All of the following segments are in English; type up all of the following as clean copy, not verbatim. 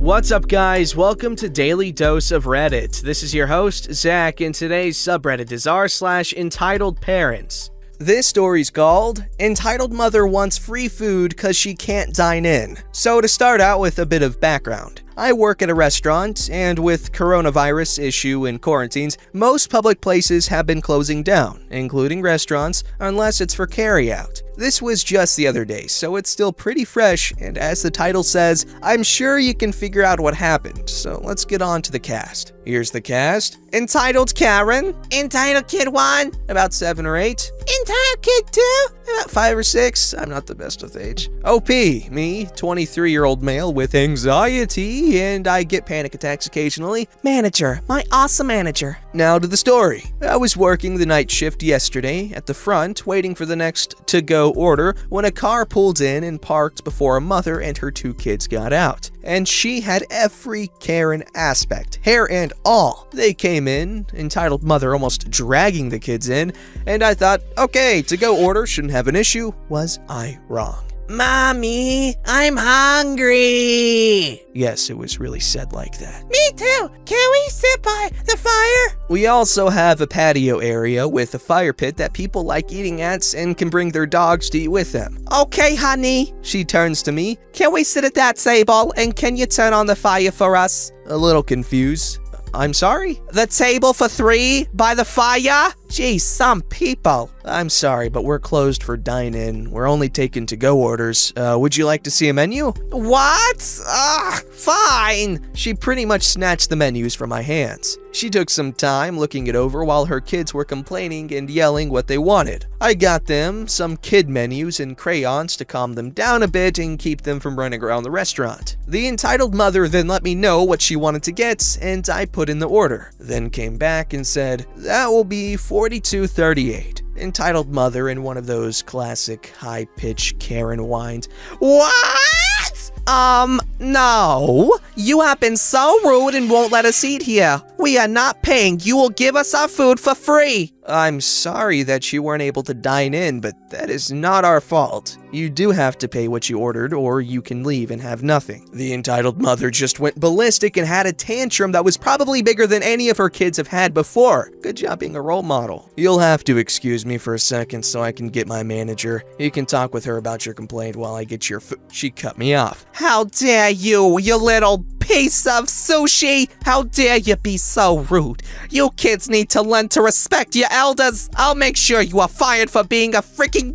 What's up, guys? Welcome to Daily Dose of Reddit. This is your host, Zach, and today's subreddit is r/EntitledParents. This story's called, Entitled Mother Wants Free Food Cause She Can't Dine In. So to start out with a bit of background, I work at a restaurant, and with coronavirus issue and quarantines, most public places have been closing down, including restaurants, unless it's for carryout. This was just the other day, so it's still pretty fresh, and as the title says, I'm sure you can figure out what happened, so let's get on to the cast. Here's the cast. Entitled Karen. Entitled Kid 1, about 7 or 8. Entitled Kid 2, about 5 or 6, I'm not the best with age. OP, me, 23-year-old male with anxiety, and I get panic attacks occasionally. Manager, my awesome manager. Now to the story. I was working the night shift yesterday at the front, waiting for the next to-go order, when a car pulled in and parked before a mother and her 2 kids got out. And she had every Karen aspect, hair and all. They came in, entitled mother almost dragging the kids in, and I thought, okay, to-go order shouldn't have an issue. Was I wrong? Mommy, I'm hungry. Yes, it was really said like that. Me too. Can we sit by the fire? We also have a patio area with a fire pit that people like eating at and can bring their dogs to eat with them. Okay, honey. She turns to me. Can we sit at that table and can you turn on the fire for us? A little confused. I'm sorry? The table for 3 by the fire? Geez, some people. I'm sorry, but we're closed for dine-in. We're only taking to-go orders. Would you like to see a menu? What? Fine. She pretty much snatched the menus from my hands. She took some time looking it over while her kids were complaining and yelling what they wanted. I got them some kid menus and crayons to calm them down a bit and keep them from running around the restaurant. The entitled mother then let me know what she wanted to get, and I put in the order. Then came back and said, that will be $42.38. Entitled mother in one of those classic high-pitched Karen whines. What? No. You have been so rude and won't let us eat here. We are not paying. You will give us our food for free. I'm sorry that you weren't able to dine in, but that is not our fault. You do have to pay what you ordered, or you can leave and have nothing. The entitled mother just went ballistic and had a tantrum that was probably bigger than any of her kids have had before. Good job being a role model. You'll have to excuse me for a second so I can get my manager. You can talk with her about your complaint while I get your food. She cut me off. How dare you little piece of sushi! How dare you be so rude? You kids need to learn to respect your elders. I'll make sure you are fired for being a freaking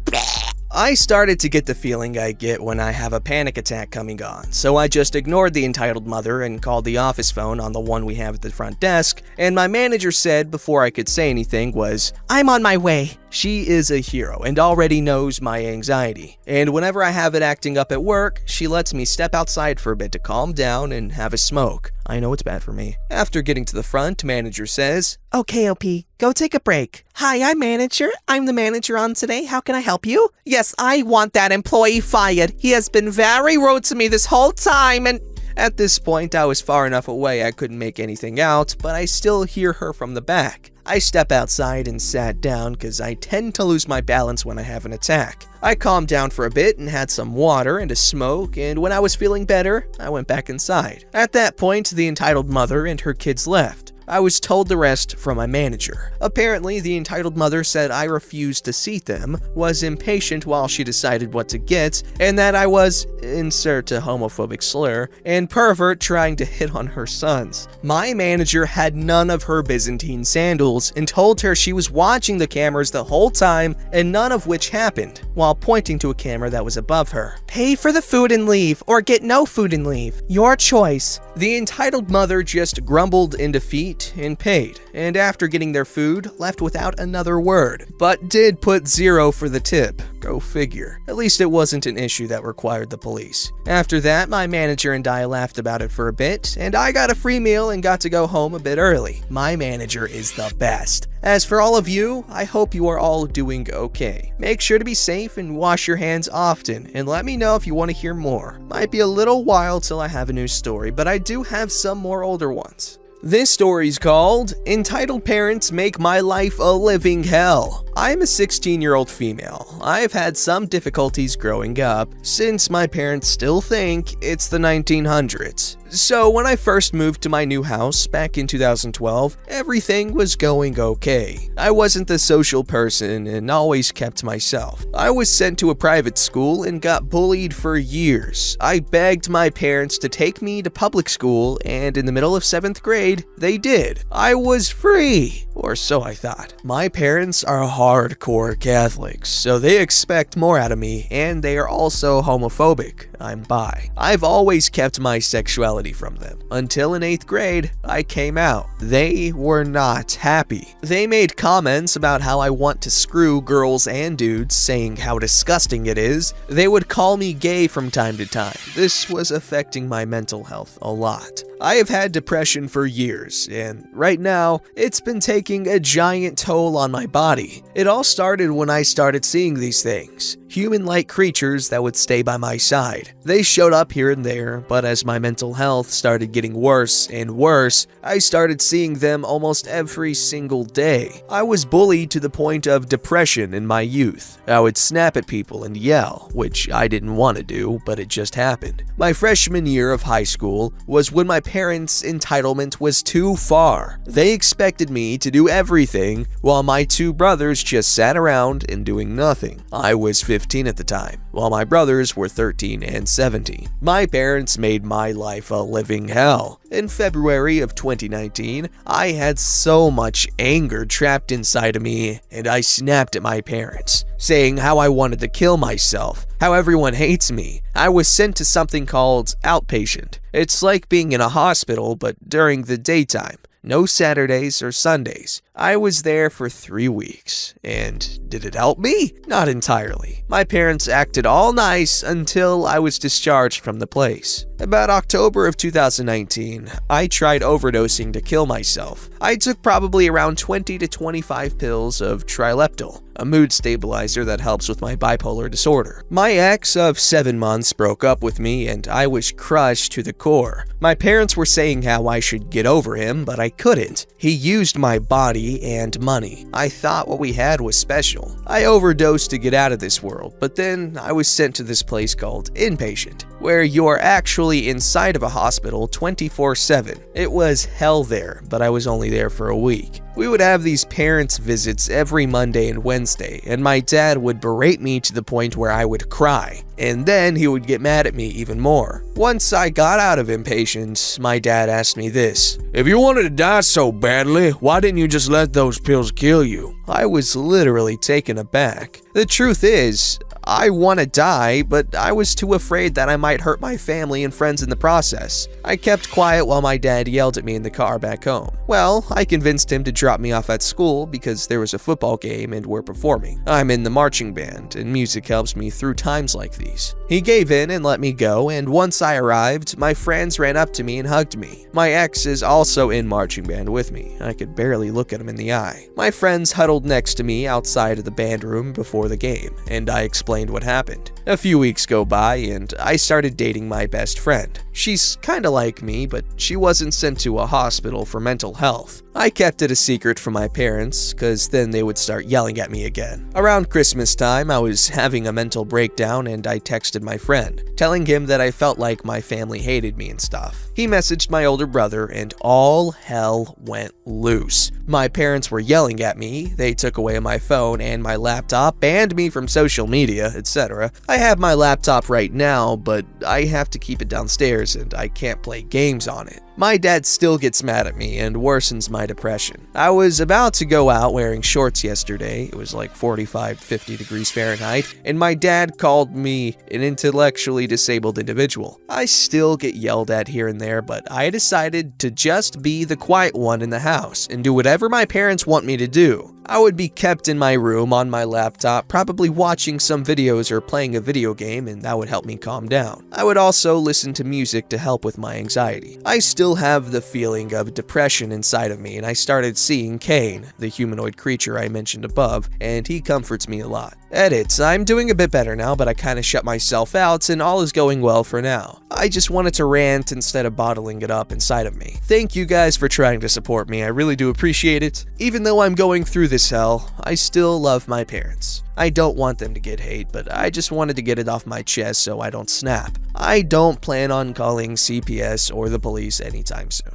I started to get the feeling I get when I have a panic attack coming on, so I just ignored the entitled mother and called the office phone on the one we have at the front desk, and my manager said before I could say anything was, I'm on my way. She is a hero and already knows my anxiety, and whenever I have it acting up at work, she lets me step outside for a bit to calm down and have a smoke. I know it's bad for me. After getting to the front, manager says, Okay, OP, go take a break. Hi, I'm manager. I'm the manager on today. How can I help you? Yes, I want that employee fired. He has been very rude to me this whole time and... At this point, I was far enough away I couldn't make anything out, but I still hear her from the back. I step outside and sat down because I tend to lose my balance when I have an attack. I calmed down for a bit and had some water and a smoke, and when I was feeling better, I went back inside. At that point, the entitled mother and her kids left. I was told the rest from my manager. Apparently, the entitled mother said I refused to seat them, was impatient while she decided what to get, and that I was, insert a homophobic slur, and pervert trying to hit on her sons. My manager had none of her Byzantine sandals and told her she was watching the cameras the whole time and none of which happened, while pointing to a camera that was above her. Pay for the food and leave, or get no food and leave. Your choice. The entitled mother just grumbled in defeat and paid, and after getting their food, left without another word, but did put 0 for the tip. Go figure. At least it wasn't an issue that required the police. After that, my manager and I laughed about it for a bit, and I got a free meal and got to go home a bit early. My manager is the best. As for all of you, I hope you are all doing okay. Make sure to be safe and wash your hands often, and let me know if you want to hear more. Might be a little while till I have a new story, but I do have some more older ones. This story's called Entitled Parents Make My Life a Living Hell. I'm a 16-year-old female. I've had some difficulties growing up, since my parents still think it's the 1900s. So when I first moved to my new house back in 2012, everything was going okay. I wasn't the social person and always kept to myself. I was sent to a private school and got bullied for years. I begged my parents to take me to public school, and in the middle of 7th grade, they did. I was free, or so I thought. My parents are hardcore Catholics, so they expect more out of me, and they are also homophobic. I'm bi. I've always kept my sexuality from them. Until in 8th grade, I came out. They were not happy. They made comments about how I want to screw girls and dudes, saying how disgusting it is. They would call me gay from time to time. This was affecting my mental health a lot. I have had depression for years, and right now, it's been taking a giant toll on my body. It all started when I started seeing these things. Human-like creatures that would stay by my side. They showed up here and there, but as my mental health started getting worse and worse, I started seeing them almost every single day. I was bullied to the point of depression in my youth. I would snap at people and yell, which I didn't want to do, but it just happened. My freshman year of high school was when my parents' entitlement was too far. They expected me to do everything, while my two brothers just sat around and doing nothing. I was 15 at the time, while my brothers were 13 and 17. My parents made my life a living hell. In February of 2019, I had so much anger trapped inside of me, and I snapped at my parents, saying how I wanted to kill myself, how everyone hates me. I was sent to something called outpatient. It's like being in a hospital, but during the daytime. No Saturdays or Sundays. I was there for 3 weeks, and did it help me? Not entirely. My parents acted all nice until I was discharged from the place. About October of 2019, I tried overdosing to kill myself. I took probably around 20 to 25 pills of Trileptal, a mood stabilizer that helps with my bipolar disorder. My ex of 7 months broke up with me, and I was crushed to the core. My parents were saying how I should get over him, but I couldn't. He used my body and money. I thought what we had was special. I overdosed to get out of this world, but then I was sent to this place called inpatient, where you're actually inside of a hospital 24/7. It was hell there, but I was only there for a week. We would have these parents' visits every Monday and Wednesday, and my dad would berate me to the point where I would cry, and then he would get mad at me even more. Once I got out of inpatient, my dad asked me this: "If you wanted to die so badly, why didn't you just let those pills kill you?" I was literally taken aback. The truth is, I want to die, but I was too afraid that I might hurt my family and friends in the process. I kept quiet while my dad yelled at me in the car back home. Well, I convinced him to drop me off at school because there was a football game and we're performing. I'm in the marching band, and music helps me through times like these. He gave in and let me go, and once I arrived, my friends ran up to me and hugged me. My ex is also in marching band with me. I could barely look at him in the eye. My friends huddled next to me outside of the band room before the game, and I explained what happened. A few weeks go by, and I started dating my best friend. She's kinda like me, but she wasn't sent to a hospital for mental health. I kept it a secret from my parents, cause then they would start yelling at me again. Around Christmas time, I was having a mental breakdown, and I texted my friend, telling him that I felt like my family hated me and stuff. He messaged my older brother, and all hell went loose. My parents were yelling at me, they took away my phone and my laptop, banned me from social media, etc. I have my laptop right now, but I have to keep it downstairs and I can't play games on it. My dad still gets mad at me and worsens my depression. I was about to go out wearing shorts yesterday. It was like 45, 50 degrees Fahrenheit, and my dad called me an intellectually disabled individual. I still get yelled at here and there, but I decided to just be the quiet one in the house and do whatever my parents want me to do. I would be kept in my room on my laptop, probably watching some videos or playing a video game, and that would help me calm down. I would also listen to music to help with my anxiety. I still have the feeling of depression inside of me, and I started seeing Kane, the humanoid creature I mentioned above, and he comforts me a lot. Edit, I'm doing a bit better now, but I kinda shut myself out and all is going well for now. I just wanted to rant instead of bottling it up inside of me. Thank you guys for trying to support me, I really do appreciate it. Even though I'm going through this hell, I still love my parents. I don't want them to get hate, but I just wanted to get it off my chest so I don't snap. I don't plan on calling CPS or the police anytime soon.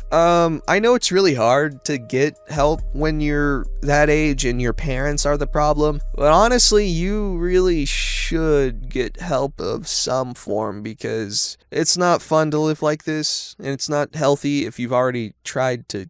I know it's really hard to get help when you're that age and your parents are the problem, but honestly, you really should get help of some form because it's not fun to live like this, and it's not healthy if you've already tried to.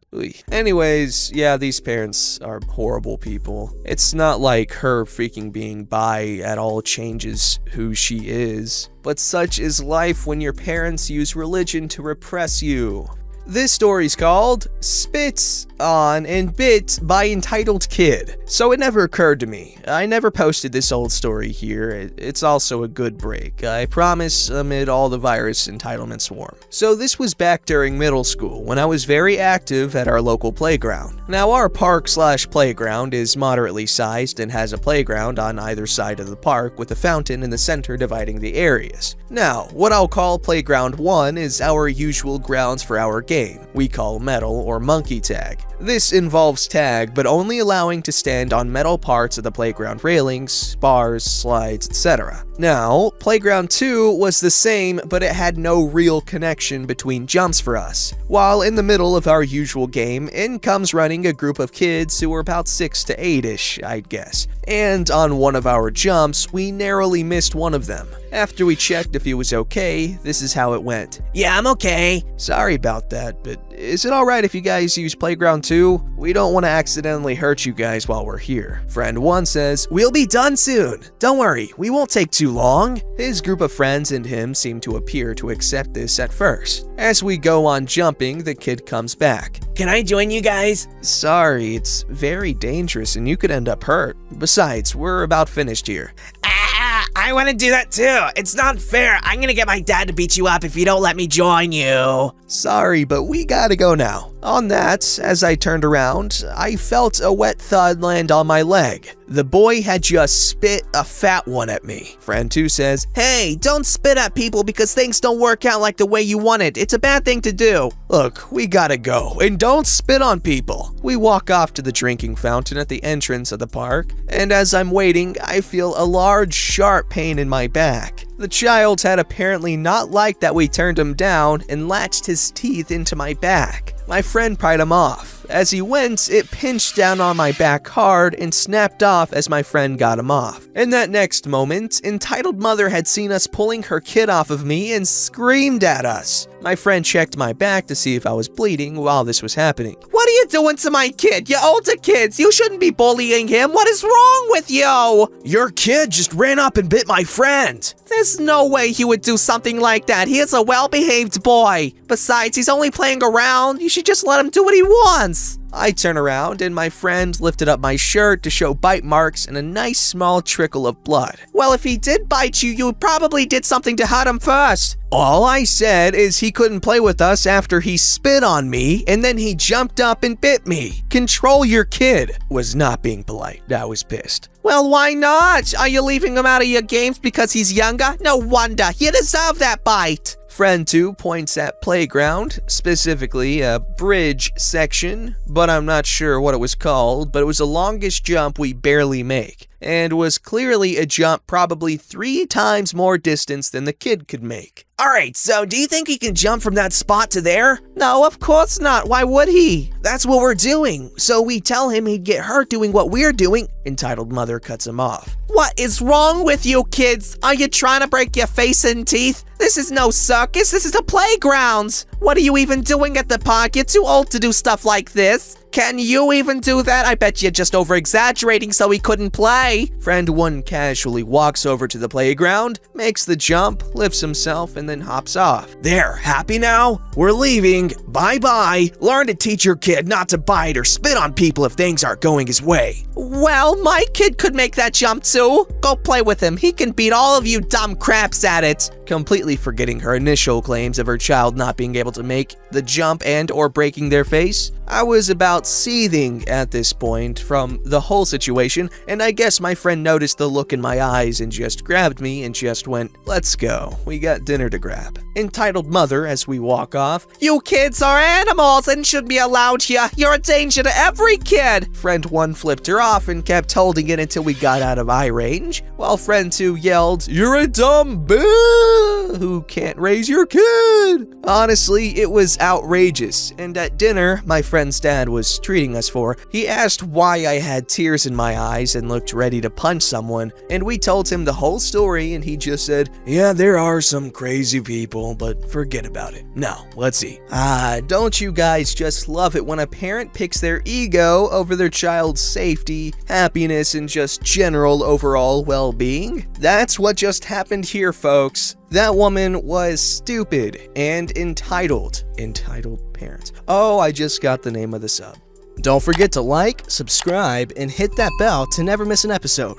Anyways, yeah, these parents are horrible people. It's not like her freaking being bi at all changes who she is, but such is life when your parents use religion to repress you. This story's called Spit on and Bit by Entitled Kid. So it never occurred to me. I never posted this old story here. It's also a good break, I promise, amid all the virus entitlement swarm. So this was back during middle school when I was very active at our local playground. Now our park/playground is moderately sized and has a playground on either side of the park with a fountain in the center dividing the areas. Now, what I'll call Playground 1 is our usual grounds for our game we call metal or monkey tag. This involves tag, but only allowing to stand on metal parts of the playground railings, bars, slides, etc. Now, Playground 2 was the same, but it had no real connection between jumps for us. While in the middle of our usual game, in comes running a group of kids who were about 6 to 8-ish, I'd guess. And on one of our jumps, we narrowly missed one of them. After we checked if he was okay, this is how it went. "Yeah, I'm okay." "Sorry about that, but is it alright if you guys use Playground 2? We don't want to accidentally hurt you guys while we're here." Friend 1 says, "We'll be done soon. Don't worry, we won't take too long." His group of friends and him seem to appear to accept this at first. As we go on jumping, the kid comes back. "Can I join you guys?" "Sorry, it's very dangerous and you could end up hurt. Besides, we're about finished here." I want to do that too. It's not fair. I'm gonna get my dad to beat you up if you don't let me join you." "Sorry, but we gotta go now." On that, as I turned around, I felt a wet thud land on my leg. The boy had just spit a fat one at me. Friend 2 says, "Hey, don't spit at people because things don't work out like the way you want it. It's a bad thing to do." "Look, we gotta go, and don't spit on people." We walk off to the drinking fountain at the entrance of the park, and as I'm waiting, I feel a large, sharp pain in my back. The child had apparently not liked that we turned him down and latched his teeth into my back. My friend pried him off. As he went, it pinched down on my back hard and snapped off as my friend got him off. In that next moment, Entitled Mother had seen us pulling her kid off of me and screamed at us. My friend checked my back to see if I was bleeding while this was happening. "What are you doing to my kid? You're older kids. You shouldn't be bullying him. What is wrong with you?" "Your kid just ran up and bit my friend." "There's no way he would do something like that. He is a well-behaved boy. Besides, he's only playing around. You should just let him do what he wants." I turn around and my friend lifted up my shirt to show bite marks and a nice small trickle of blood. "Well, if he did bite you, you probably did something to hurt him first." "All I said is he couldn't play with us after he spit on me and then he jumped up and bit me. Control your kid." Was not being polite. I was pissed. "Well, why not? Are you leaving him out of your games because he's younger? No wonder. You deserve that bite." Friend 2 points at playground, specifically a bridge section, but I'm not sure what it was called, but it was the longest jump we barely make, and was clearly a jump probably 3 times more distance than the kid could make. "Alright, so do you think he can jump from that spot to there?" "No, of course not. Why would he?" "That's what we're doing. So we tell him he'd get hurt doing what we're doing." Entitled Mother cuts him off. "What is wrong with you kids? Are you trying to break your face and teeth? This is no circus. This is a playground. What are you even doing at the park? You're too old to do stuff like this. Can you even do that? I bet you're just over-exaggerating so he couldn't play." Friend 1 casually walks over to the playground, makes the jump, lifts himself, and then hops off. "There, happy now? We're leaving. Bye-bye. Learn to teach your kid not to bite or spit on people if things aren't going his way." "Well, my kid could make that jump too. Go play with him. He can beat all of you dumb craps at it." Completely forgetting her initial claims of her child not being able to make the jump and or breaking their face, I was about seething at this point from the whole situation, and I guess my friend noticed the look in my eyes and just grabbed me and just went, "Let's go, we got dinner to grab." Entitled mother as we walk off, You kids are animals and should be allowed here. You're a danger to every kid. friend 1 flipped her off and kept holding it until we got out of eye range, while friend 2 yelled, "You're a dumb bitch who can't raise your kid." Honestly, it was outrageous, and at dinner my friend's dad was treating us for, he asked why I had tears in my eyes and looked ready to punch someone, and we told him the whole story, and he just said, "Yeah, there are some crazy people, but forget about it. Now, let's eat." Don't you guys just love it when a parent picks their ego over their child's safety, happiness, and just general overall well-being? That's what just happened here, folks. That woman was stupid and entitled. Entitled parents. Oh, I just got the name of the sub. Don't forget to like, subscribe, and hit that bell to never miss an episode.